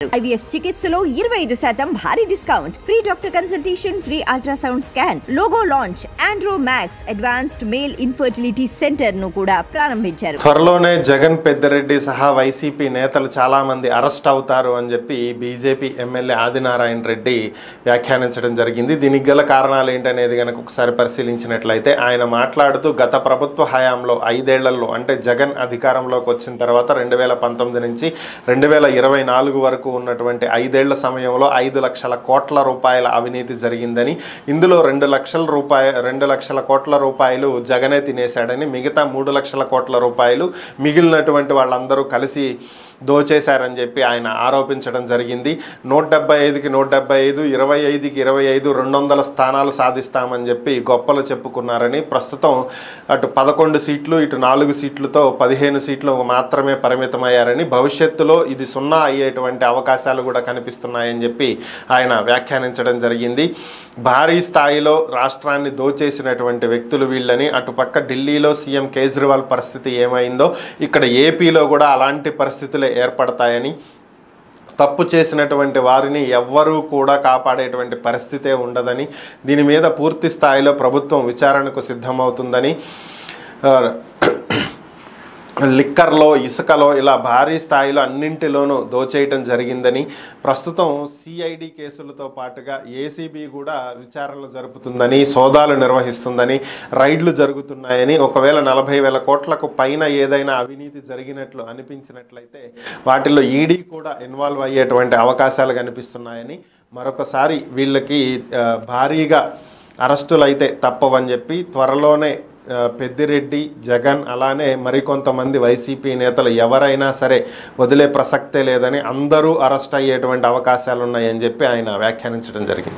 IVF చికిత్సలో 25% భారీ discount, free doctor consultation, free ultrasound scan, logo launch, Andro max advanced male infertility centre ను కూడా ప్రారంభించారు. త్వరలోనే జగన్ పెద్దిరెడ్డి సహా వైసీపీ నేతలు చాలా మంది అరెస్ట్ అవుతారు అని చెప్పి బీజేపీ ఎమ్మెల్యే ఆదినారాయణ రెడ్డి వ్యాఖ్యానించడం జరిగింది. దీనికి గల కారణాలు ఏంటనేది కనుక ఒకసారి పరిశీలించినట్లయితే ఆయన మాట్లాడుతూ గత ప్రభుత్వ హయాంలో 5 ఏళ్లలో అంటే జగన్ అధికారంలోకి వచ్చిన తర్వాత 2019 నుంచి 2024 వరకు ఉన్నటువంటి 5 ఏళ్ల సమయంలో 5 లక్షల కోట్ల రూపాయల అవినీతి జరిగిందని, ఇందులో 2 లక్షల కోట్ల రూపాయలు జగనే తినేశాడని, మిగతా 3 లక్షల కోట్ల రూపాయలు మిగిలినటువంటి వాళ్ళందరూ కలిసి దోచేశారని చెప్పి ఆయన ఆరోపించడం జరిగింది. 175కి 175, 25కి 25, 200 స్థానాలు సాధిస్తామని చెప్పి గొప్పలు చెప్పుకున్నారని, ప్రస్తుతం అటు 11 సీట్లు ఇటు 4 సీట్లతో 15 సీట్లు మాత్రమే పరిమితమయ్యారని, భవిష్యత్తులో ఇది 0 అయ్యేటువంటి అవకాశాలు కూడా కనిపిస్తున్నాయని చెప్పి ఆయన వ్యాఖ్యానించడం జరిగింది. భారీ స్థాయిలో రాష్ట్రాన్ని దోచేసినటువంటి వ్యక్తులు వీళ్ళని, అటుపక్క ఢిల్లీలో సీఎం కేజ్రీవాల్ పరిస్థితి ఏమైందో ఇక్కడ ఏపీలో కూడా అలాంటి పరిస్థితులు ఏర్పడతాయని, తప్పు చేసినటువంటి వారిని ఎవ్వరూ కూడా కాపాడేటువంటి పరిస్థితే ఉండదని, దీని మీద పూర్తి స్థాయిలో ప్రభుత్వం విచారణకు సిద్ధమవుతుందని, లిక్కర్లో, ఇసుకలో ఇలా భారీ స్థాయిలో అన్నింటిలోనూ దోచేయటం జరిగిందని, ప్రస్తుతం సిఐడి కేసులతో పాటుగా ఏసీబీ కూడా విచారణలు జరుపుతుందని, సోదాలు నిర్వహిస్తుందని, రైడ్లు జరుగుతున్నాయని, ఒకవేళ 40,000 కోట్లకు పైన ఏదైనా అవినీతి జరిగినట్లు అనిపించినట్లయితే వాటిల్లో ఈడీ కూడా ఇన్వాల్వ్ అయ్యేటువంటి అవకాశాలు కనిపిస్తున్నాయని, మరొకసారి వీళ్ళకి భారీగా అరెస్టులు అయితే తప్పవని చెప్పి త్వరలోనే పెద్దిరెడ్డి, జగన్ అలానే మరికొంతమంది వైసీపీ నేతలు ఎవరైనా సరే వదిలే ప్రసక్తే లేదని, అందరూ అరెస్ట్ అయ్యేటువంటి అవకాశాలు ఉన్నాయని చెప్పి ఆయన వ్యాఖ్యానించడం జరిగింది.